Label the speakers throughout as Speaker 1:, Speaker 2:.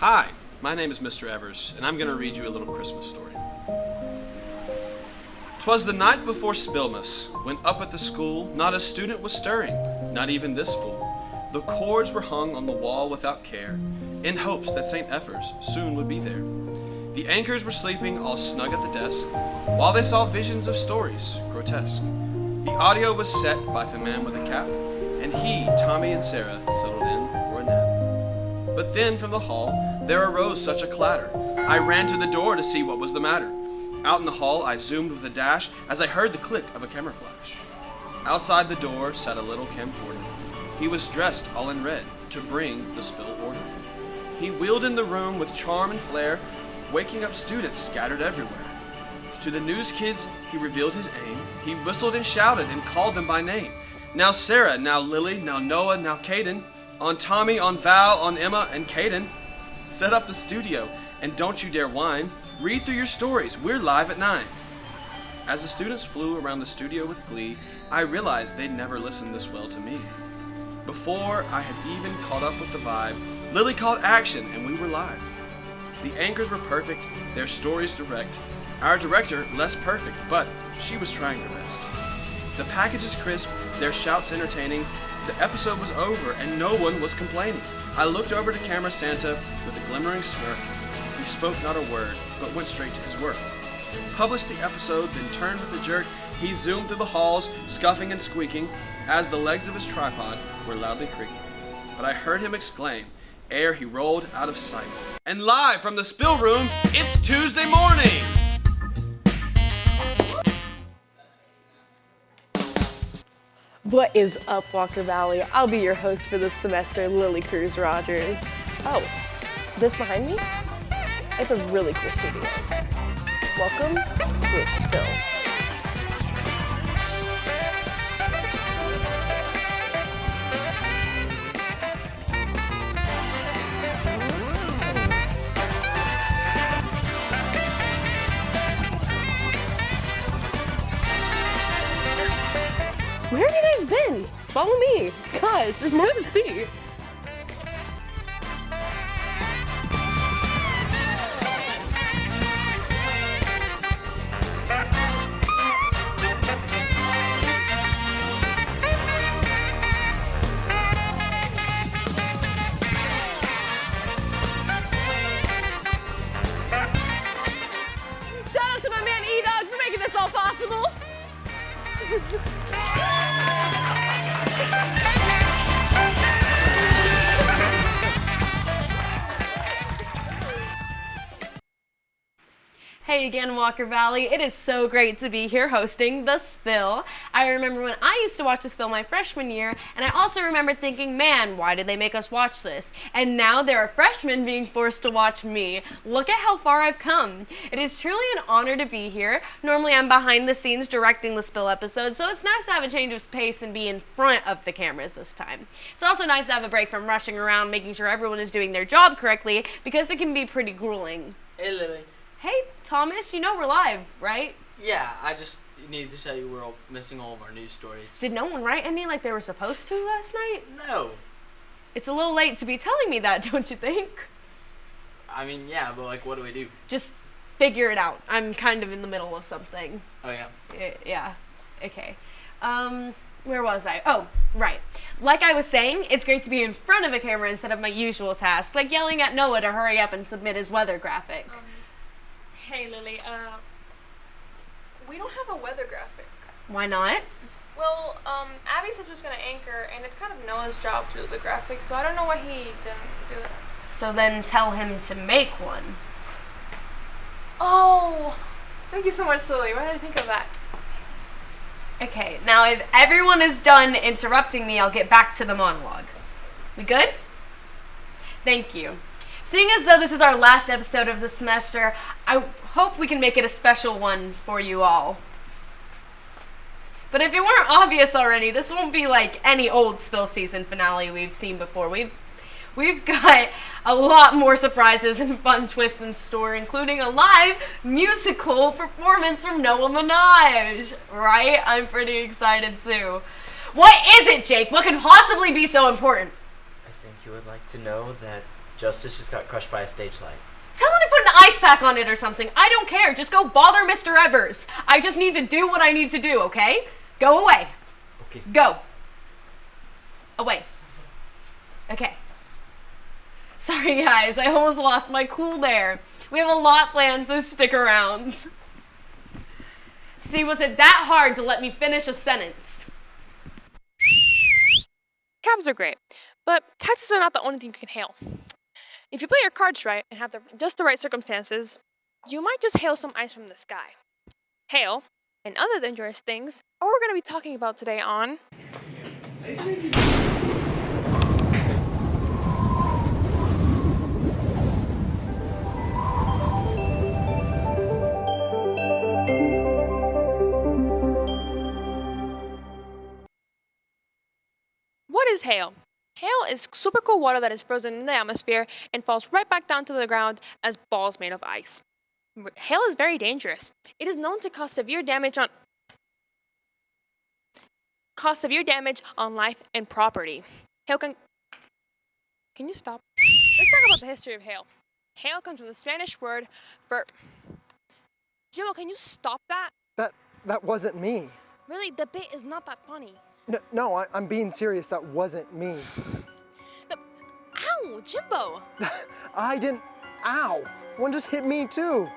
Speaker 1: Hi, my name is Mr. Evers, and I'm going to read you a little Christmas story. 'Twas the night before Spillmas, when up at the school not a student was stirring, not even this fool. The cords were hung on the wall without care, in hopes that St. Evers soon would be there. The anchors were sleeping all snug at the desk, while they saw visions of stories grotesque. The audio was set by the man with a cap, and he, Tommy, and Sarah settled in for a nap. But then from the hall there arose such a clatter, I ran to the door to see what was the matter. Out in the hall I zoomed with a dash as I heard the click of a camera flash. Outside the door sat a little camcorder. He was dressed all in red to bring the spill order. He wheeled in the room with charm and flair, waking up students scattered everywhere. To the news kids he revealed his aim. He whistled and shouted and called them by name. Now Sarah, now Lily, now Noah, now Caden. On Tommy, on Val, on Emma, and Caden. Set up the studio, and don't you dare whine. Read through your stories, we're live at 9. As the students flew around the studio with glee, I realized they'd never listened this well to me. Before I had even caught up with the vibe, Lily called action and we were live. The anchors were perfect, their stories direct. Our director, less perfect, but she was trying her best. The packages crisp, their shouts entertaining. The episode was over and no one was complaining. I looked over to Camera Santa with a glimmering smirk. He spoke not a word, but went straight to his work. Published the episode, then turned with a jerk. He zoomed through the halls, scuffing and squeaking, as the legs of his tripod were loudly creaking. But I heard him exclaim, ere he rolled out of sight. And live from the spill room, it's Tuesday morning!
Speaker 2: What is up, Walker Valley? I'll be your host for this semester, Lily Cruz Rogers. Oh, this behind me? It's a really cool studio. Welcome to a spill. Where have you guys been? Follow me. Gosh, there's more to see. Shout out to my man E-Dog for making this all possible. Hey again, Walker Valley. It is so great to be here hosting The Spill. I remember when I used to watch The Spill my freshman year, and I also remember thinking, man, why did they make us watch this? And now there are freshmen being forced to watch me. Look at how far I've come. It is truly an honor to be here. Normally I'm behind the scenes directing The Spill episodes, so it's nice to have a change of pace and be in front of the cameras this time. It's also nice to have a break from rushing around making sure everyone is doing their job correctly, because it can be pretty grueling.
Speaker 3: Hey, Lily.
Speaker 2: Hey, Thomas, you know we're live, right?
Speaker 3: Yeah, I just needed to tell you we're all missing all of our news stories.
Speaker 2: Did no one write any like they were supposed to last night?
Speaker 3: No.
Speaker 2: It's a little late to be telling me that, don't you think?
Speaker 3: I mean, yeah, but like, what do we do?
Speaker 2: Just figure it out. I'm kind of in the middle of something.
Speaker 3: Oh, yeah.
Speaker 2: Yeah. Okay. Where was I? Oh, right. Like I was saying, it's great to be in front of a camera instead of my usual task, like yelling at Noah to hurry up and submit his weather graphic.
Speaker 4: Hey Lily, we don't have a weather graphic.
Speaker 2: Why not?
Speaker 4: Well, Abby said she was gonna anchor, and it's kind of Noah's job to do the graphic, so I don't know why he didn't do it.
Speaker 2: So then tell him to make one.
Speaker 4: Oh, thank you so much, Lily. Why did I think of that?
Speaker 2: Okay, now if everyone is done interrupting me, I'll get back to the monologue. We good? Thank you. Seeing as though this is our last episode of the semester, I hope we can make it a special one for you all. But if it weren't obvious already, this won't be like any old Spill season finale we've seen before. We've got a lot more surprises and fun twists in store, including a live musical performance from Noah Minaj. Right? I'm pretty excited too. What is it, Jake? What could possibly be so important?
Speaker 5: I think you would like to know that
Speaker 3: Justice just got crushed by a stage light.
Speaker 2: Tell him to put an ice pack on it or something. I don't care. Just go bother Mr. Evers. I just need to do what I need to do, okay? Go away.
Speaker 3: Okay.
Speaker 2: Go. Away. Okay. Sorry, guys. I almost lost my cool there. We have a lot planned, so stick around. See, was it that hard to let me finish a sentence?
Speaker 4: Cabs are great, but taxis are not the only thing you can hail. If you play your cards right and have just the right circumstances, you might just hail some ice from the sky. Hail, and other dangerous things, are what we're going to be talking about today on... What is hail? Hail is super cool water that is frozen in the atmosphere and falls right back down to the ground as balls made of ice. Hail is very dangerous. It is known to cause severe damage on life and property. Hail can you stop? Let's talk about the history of hail. Hail comes from the Spanish word for... Jimbo, can you stop that?
Speaker 5: That wasn't me.
Speaker 4: Really, the bit is not that funny.
Speaker 5: No, I'm being serious. That wasn't me.
Speaker 4: Ow, Jimbo!
Speaker 5: I didn't. Ow! One just hit me too.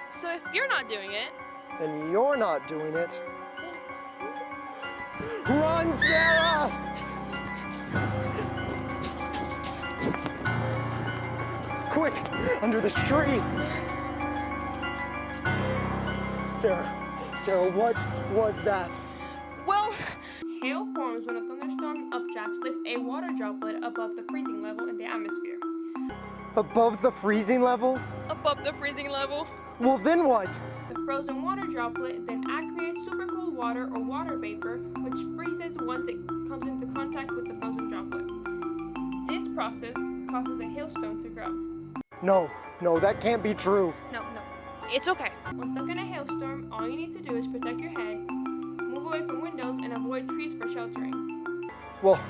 Speaker 4: So if you're not doing it,
Speaker 5: And you're not doing it.
Speaker 4: then
Speaker 5: Run, Sarah! Quick, under this tree. Sarah, what was that?
Speaker 4: well, hail forms when a thunderstorm updraft lifts a water droplet above the freezing level in the atmosphere.
Speaker 5: Above the freezing level?
Speaker 4: Above the freezing level?
Speaker 5: Well, then what?
Speaker 4: The frozen water droplet then creates supercooled water or water vapor, which freezes once it comes into contact with the frozen droplet. This process causes a hailstone to grow.
Speaker 5: No, that can't be true.
Speaker 4: No, it's okay. When stuck in a hailstorm, all you need to do is protect your head, move away from windows, and avoid trees for sheltering.
Speaker 5: Well,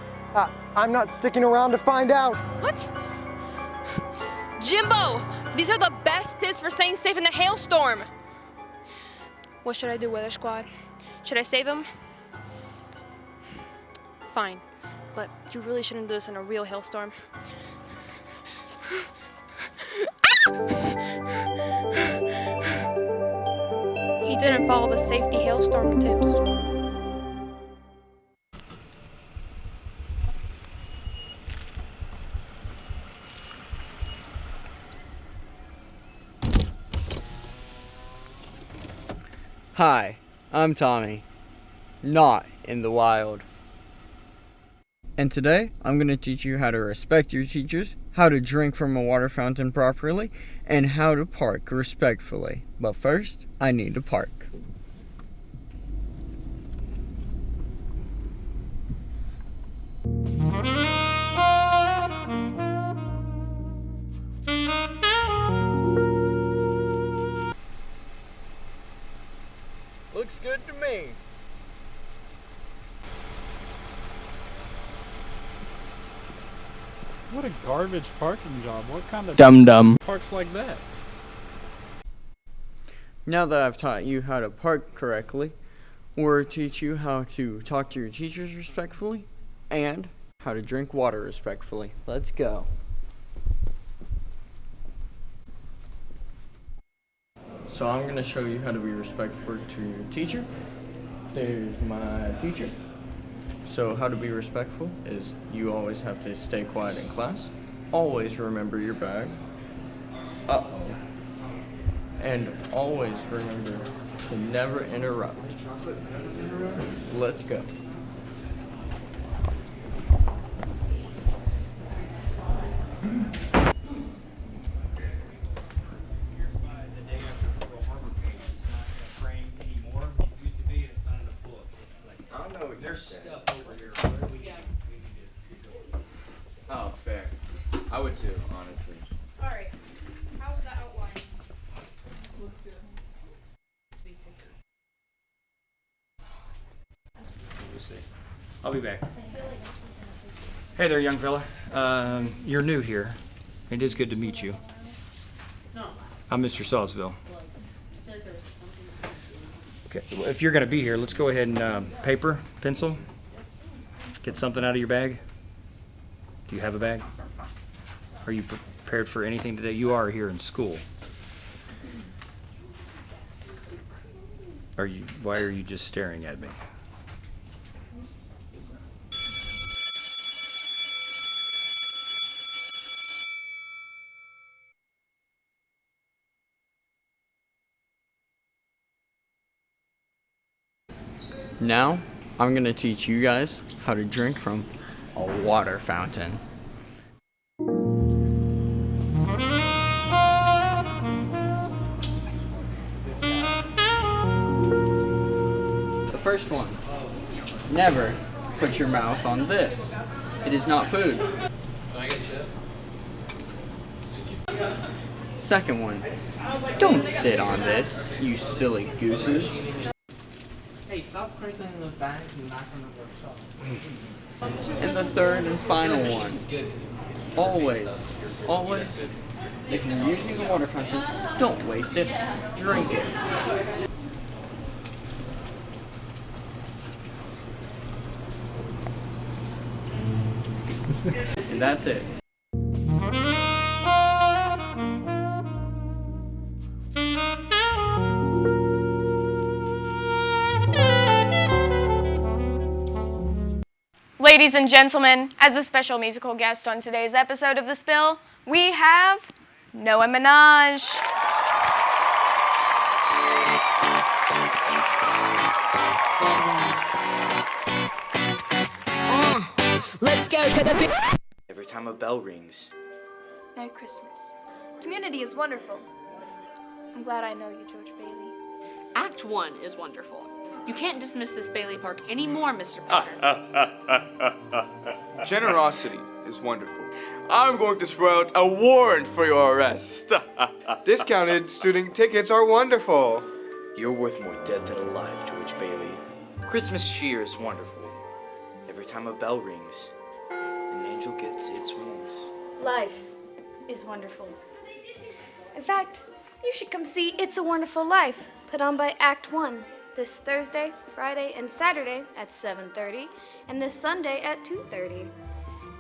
Speaker 5: I'm not sticking around to find out.
Speaker 4: What? Jimbo! These are the best tips for staying safe in a hailstorm! What should I do, Weather Squad? Should I save him? Fine, but you really shouldn't do this in a real hailstorm. He didn't follow the safety hailstorm tips.
Speaker 3: Hi, I'm Tommy. Not in the wild. And today, I'm going to teach you how to respect your teachers, how to drink from a water fountain properly, and how to park respectfully. But first, I need to park. Looks good to me.
Speaker 6: What a garbage parking job. What kind of
Speaker 3: Dum-dum.
Speaker 6: parks like that?
Speaker 3: Now that I've taught you how to park correctly, we'll teach you how to talk to your teachers respectfully and how to drink water respectfully. Let's go. So I'm going to show you how to be respectful to your teacher. There's my teacher. So how to be respectful is you always have to stay quiet in class. Always remember your bag. Uh-oh. And always remember to never interrupt. Let's go.
Speaker 7: There's stuff over here. Where we can do.
Speaker 8: Oh, fair. I would too, honestly.
Speaker 4: Alright, how's the outline?
Speaker 7: Looks good. We'll see. I'll be back. Hey there, young fella. You're new here,
Speaker 3: It is good to meet you. I'm Mr. Saltzville. Okay, well, if you're going to be here, let's go ahead and paper, pencil, get something out of your bag. Do you have a bag? Are you prepared for anything today? You are here in school. Why are you just staring at me? Now, I'm going to teach you guys how to drink from a water fountain. The first one, never put your mouth on this. It is not food. Second one, don't sit on this, you silly gooses.
Speaker 9: Hey, stop crinkling those dimes and knocking on their shop.
Speaker 3: And the third and final one, always, if you're using the water fountain, don't waste it, drink it. And that's it.
Speaker 10: Ladies and gentlemen, as a special musical guest on today's episode of The Spill, we have Noah Minaj.
Speaker 11: Let's go to the big.
Speaker 12: Every time a bell rings.
Speaker 13: Merry Christmas. Community is wonderful. I'm glad I know you, George Bailey.
Speaker 14: Act 1 is wonderful. You can't dismiss this Bailey Park anymore, Mr. Potter.
Speaker 8: Generosity is wonderful. I'm going to sprout a warrant for your arrest.
Speaker 5: Discounted student tickets are wonderful.
Speaker 12: You're worth more dead than alive, George Bailey. Christmas cheer is wonderful. Every time a bell rings, an angel gets its wings.
Speaker 13: Life is wonderful. In fact, you should come see It's a Wonderful Life, put on by Act 1. This Thursday, Friday, and Saturday at 7:30, and this Sunday at 2:30.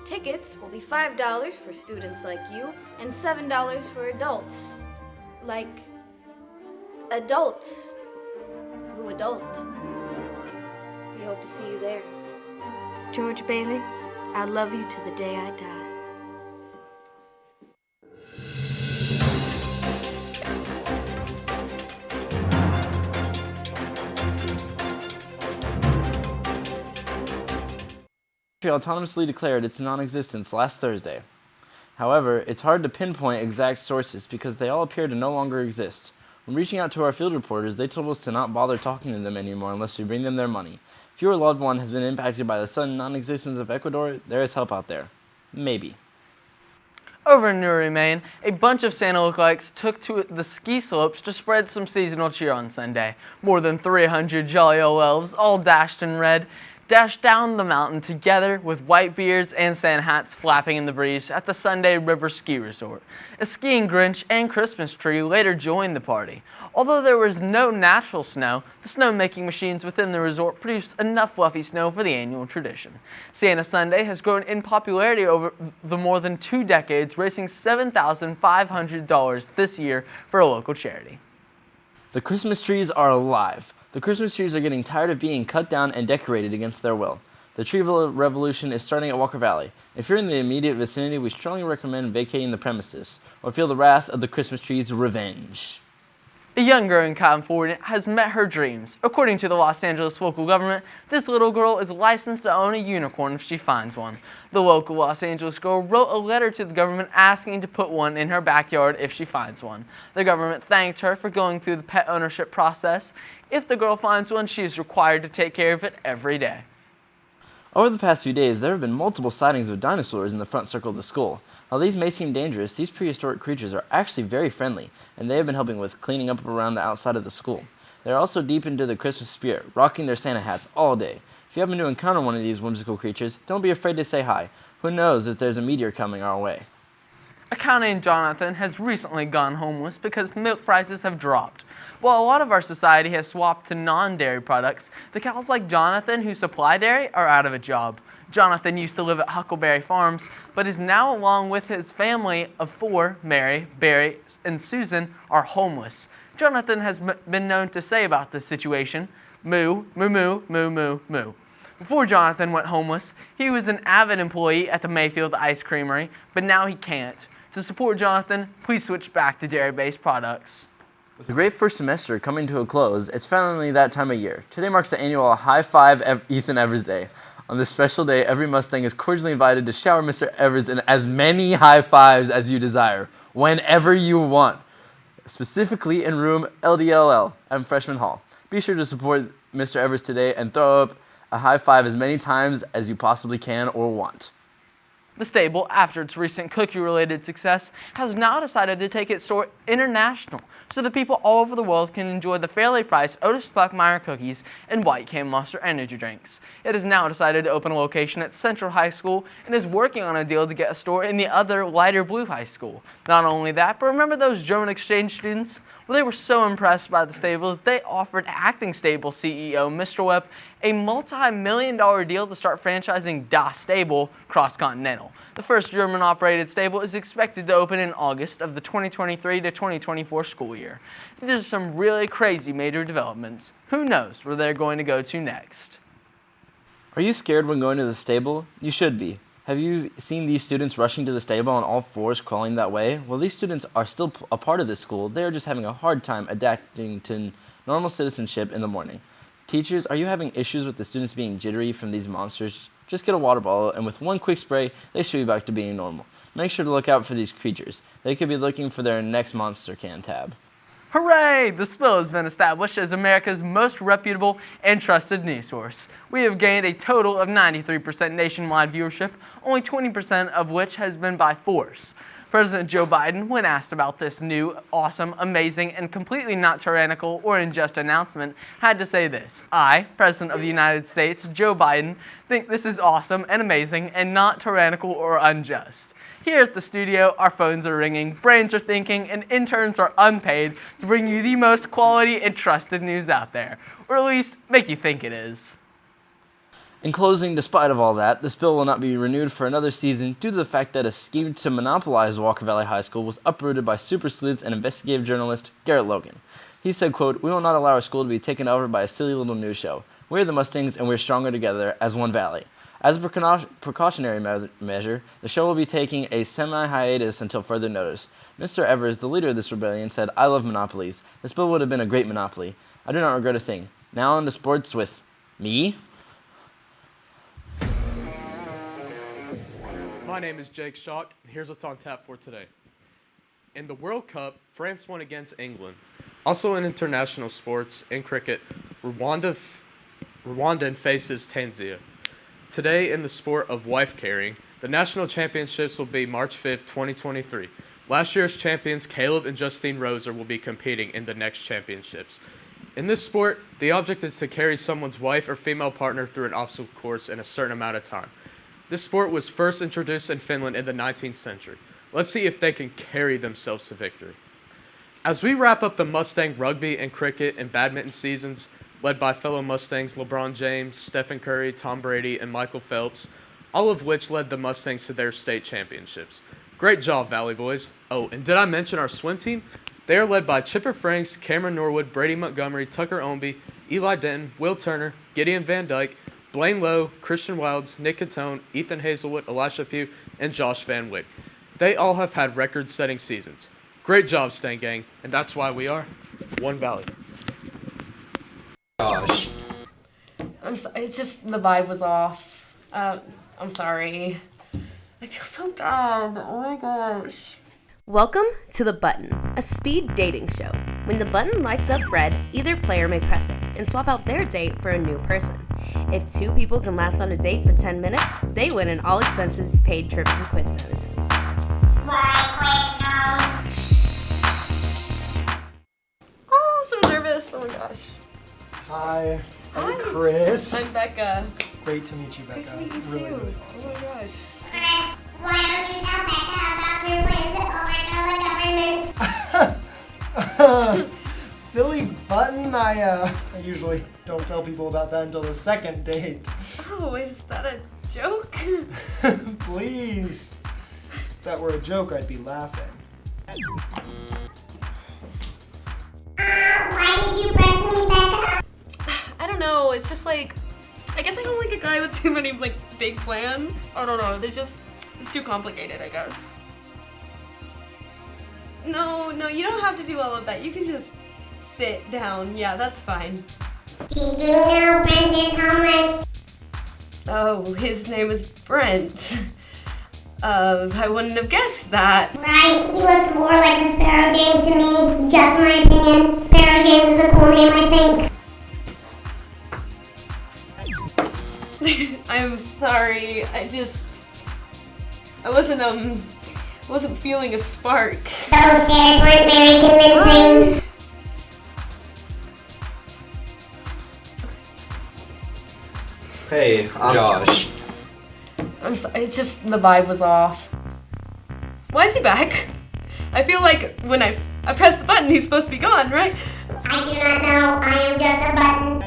Speaker 13: Tickets will be $5 for students like you, and $7 for adults. Like, adults who adult. We hope to see you there. George Bailey, I love you to the day I die.
Speaker 15: Autonomously declared its non-existence last Thursday. However, it's hard to pinpoint exact sources because they all appear to no longer exist. When reaching out to our field reporters, they told us to not bother talking to them anymore unless we bring them their money. If your loved one has been impacted by the sudden non-existence of Ecuador, there is help out there. Maybe.
Speaker 16: Over in Newry, Maine, a bunch of Santa lookalikes took to the ski slopes to spread some seasonal cheer on Sunday. More than 300 jolly old elves, all dashed in red, dashed down the mountain together with white beards and Santa hats flapping in the breeze at the Sunday River Ski Resort. A skiing Grinch and Christmas tree later joined the party. Although there was no natural snow, the snow-making machines within the resort produced enough fluffy snow for the annual tradition. Santa Sunday has grown in popularity over the more than 2 decades, raising $7,500 this year for a local charity.
Speaker 15: The Christmas trees are alive. The Christmas trees are getting tired of being cut down and decorated against their will. The tree revolution is starting at Walker Valley. If you're in the immediate vicinity, we strongly recommend vacating the premises, or feel the wrath of the Christmas tree's revenge.
Speaker 16: A young girl in California has met her dreams. According to the Los Angeles local government, this little girl is licensed to own a unicorn if she finds one. The local Los Angeles girl wrote a letter to the government asking to put one in her backyard if she finds one. The government thanked her for going through the pet ownership process. If the girl finds one, she is required to take care of it every day.
Speaker 15: Over the past few days, there have been multiple sightings of dinosaurs in the front circle of the school. While these may seem dangerous, these prehistoric creatures are actually very friendly, and they have been helping with cleaning up around the outside of the school. They're also deep into the Christmas spirit, rocking their Santa hats all day. If you happen to encounter one of these whimsical creatures, don't be afraid to say hi. Who knows if there's a meteor coming our way.
Speaker 16: A cow named Jonathan has recently gone homeless because milk prices have dropped. While a lot of our society has swapped to non-dairy products, the cows like Jonathan who supply dairy are out of a job. Jonathan used to live at Huckleberry Farms, but is now, along with his family of 4, Mary, Barry, and Susan, are homeless. Jonathan has been known to say about this situation, moo, moo, moo, moo, moo, moo. Before Jonathan went homeless, he was an avid employee at the Mayfield Ice Creamery, but now he can't. To support Jonathan, please switch back to dairy-based products.
Speaker 15: With the great first semester coming to a close, it's finally that time of year. Today marks the annual High Five Ethan Evers Day. On this special day, every Mustang is cordially invited to shower Mr. Evers in as many high fives as you desire, whenever you want, specifically in room LDLL at Freshman Hall. Be sure to support Mr. Evers today and throw up a high five as many times as you possibly can or want.
Speaker 16: The stable, after its recent cookie-related success, has now decided to take its store international so that people all over the world can enjoy the fairly priced Otis Buckmeyer cookies and White Cane Monster energy drinks. It has now decided to open a location at Central High School and is working on a deal to get a store in the other lighter blue high school. Not only that, but remember those German exchange students? Well, they were so impressed by the stable that they offered acting stable CEO Mr. Webb a multi-million-dollar deal to start franchising Das Stable cross-continental. The first German-operated stable is expected to open in August of the 2023 to 2024 school year. These are some really crazy major developments. Who knows where they're going to go to next?
Speaker 15: Are you scared when going to the stable? You should be. Have you seen these students rushing to the stable on all fours crawling that way? Well, these students are still a part of this school. They are just having a hard time adapting to normal citizenship in the morning. Teachers, are you having issues with the students being jittery from these monsters? Just get a water bottle, and with one quick spray, they should be back to being normal. Make sure to look out for these creatures. They could be looking for their next monster can tab.
Speaker 16: Hooray! The Spill has been established as America's most reputable and trusted news source. We have gained a total of 93% nationwide viewership, only 20% of which has been by force. President Joe Biden, when asked about this new, awesome, amazing, and completely not tyrannical or unjust announcement, had to say this: I, President of the United States, Joe Biden, think this is awesome and amazing and not tyrannical or unjust. Here at the studio, our phones are ringing, brains are thinking, and interns are unpaid to bring you the most quality and trusted news out there. Or at least, make you think it is.
Speaker 15: In closing, despite of all that, this bill will not be renewed for another season due to the fact that a scheme to monopolize Walker Valley High School was uprooted by super sleuth and investigative journalist Garrett Logan. He said, quote, "We will not allow our school to be taken over by a silly little news show. We're the Mustangs and we're stronger together as one valley. As a precautionary measure, the show will be taking a semi-hiatus until further notice. Mr. Evers, the leader of this rebellion, said, I love monopolies. This bill would have been a great monopoly. I do not regret a thing. Now on to sports with me."
Speaker 17: My name is Jake Schock, and here's what's on tap for today. In the World Cup, France won against England. Also in international sports, in cricket, Rwanda faces Tanzania. Today, in the sport of wife carrying, the national championships will be March 5th, 2023. Last year's champions Caleb and Justine Roser will be competing in the next championships. In this sport, the object is to carry someone's wife or female partner through an obstacle course in a certain amount of time. This sport was first introduced in Finland in the 19th century. Let's see if they can carry themselves to victory. As we wrap up the Mustang rugby and cricket and badminton seasons, led by fellow Mustangs LeBron James, Stephen Curry, Tom Brady, and Michael Phelps, all of which led the Mustangs to their state championships. Great job, Valley Boys. Oh, and did I mention our swim team? They are led by Chipper Franks, Cameron Norwood, Brady Montgomery, Tucker Ownby, Eli Denton, Will Turner, Gideon Van Dyke, Blaine Lowe, Christian Wilds, Nick Catone, Ethan Hazelwood, Elisha Pugh, and Josh Van Wyck. They all have had record-setting seasons. Great job, Stang Gang, and that's why we are One Valley.
Speaker 2: Gosh. It's just the vibe was off. I'm sorry. I feel so bad. Oh my gosh.
Speaker 18: Welcome to The Button, a speed dating show. When the button lights up red, either player may press it and swap out their date for a new person. If 2 people can last on a date for 10 minutes, they win an all-expenses-paid trip to Quiznos.
Speaker 2: Oh, I'm so nervous. Oh my gosh.
Speaker 5: Hi, I'm Chris.
Speaker 2: I'm Becca.
Speaker 5: Great to meet you, Becca.
Speaker 2: Great to meet you
Speaker 5: Really,
Speaker 2: too.
Speaker 5: really awesome.
Speaker 2: Oh my gosh.
Speaker 11: Chris, why don't you tell Becca about your quiz
Speaker 5: Yeah, I usually don't tell people about that until the second date.
Speaker 2: Oh, is that a joke?
Speaker 5: Please. If that were a joke, I'd be laughing.
Speaker 13: Why did you press me back up?
Speaker 2: I don't know, it's just like, I guess I don't like a guy with too many like big plans. I don't know, it's too complicated, I guess. No, you don't have to do all of that. You can just sit down. Yeah, that's fine.
Speaker 13: Did you know Brent is homeless?
Speaker 2: Oh, his name is Brent. I wouldn't have guessed that.
Speaker 13: Right, he looks more like a Sparrow James to me. Just my opinion. Sparrow James is a cool name, I
Speaker 2: think. I'm sorry. I wasn't feeling a spark.
Speaker 13: Those stairs weren't very convincing.
Speaker 19: Hey, I'm Josh.
Speaker 2: I'm sorry, it's just the vibe was off. Why is he back? I feel like when I press the button, he's supposed to be gone, right?
Speaker 13: I do not know. I am just a button.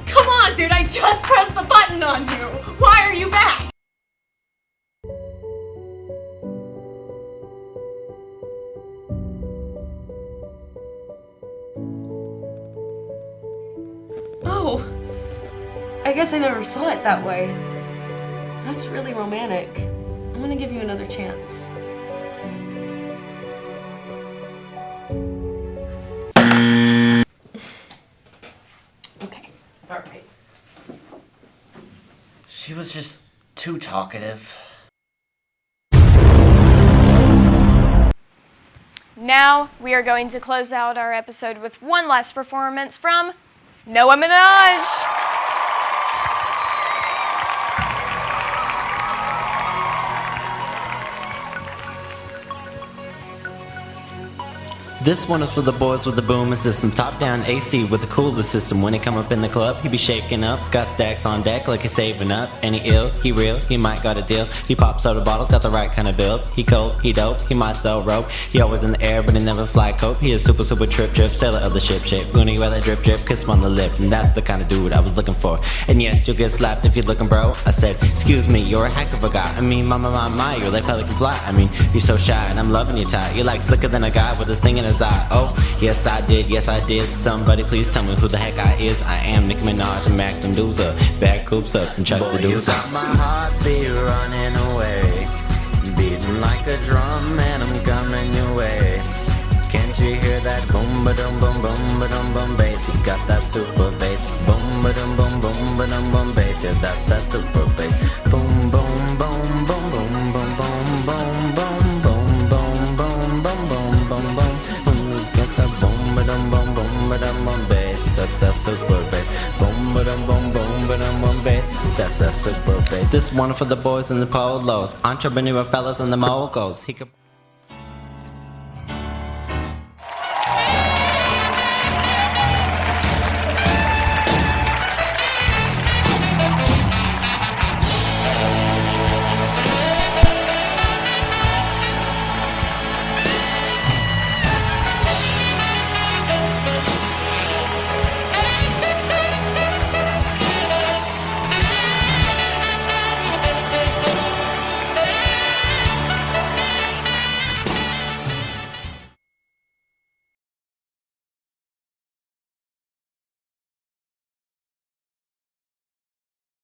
Speaker 2: Come on, dude, I just pressed the button on you. Why are you back? Oh, I guess I never saw it that way. That's really romantic. I'm gonna give you another chance. Okay, alright.
Speaker 20: She was just too talkative.
Speaker 10: Now we are going to close out our episode with one last performance from Noah Minaj.
Speaker 21: This one is for the boys with the booming system. Top down AC with the coolest system. When he come up in the club, he be shaking up. Got stacks on deck like he's saving up. And he ill, he real, he might got a deal. He pops soda bottles, got the right kind of build. He cold, he dope, he might sell rope. He always in the air, but he never fly cope. He is super trip sailor of the ship shape. When you rather drip kiss him on the lip. And that's the kind of dude I was looking for. And yes, you'll get slapped if you're looking bro. I said, excuse me, you're a heck of a guy. I mean, my, you're like pelican fly. I mean, you're so shy and I'm loving your tie. You're like slicker than a guy with a thing in his eye. Oh, yes I did. Somebody please tell me who the heck I is. I am Nicki Minaj and Mac them dudes up. Back coops up and chuck the dudes up. My heartbeat running away, beating like a drum and I'm coming your way. Can't you hear that boom ba dum boom boom ba dum boom bass? You got that super bass. Boom ba dum boom boom ba dum boom bass. Yeah, that's that super bass. Boom boom boom boom boom boom boom boom boom boom boom boom boom boom boom. Boom boom ba-dum boom bass, that's that super bass. Boom ba-dum boom boom bass, that's that super bass. This one for the boys in the polos, entrepreneur fellas and the moguls. He could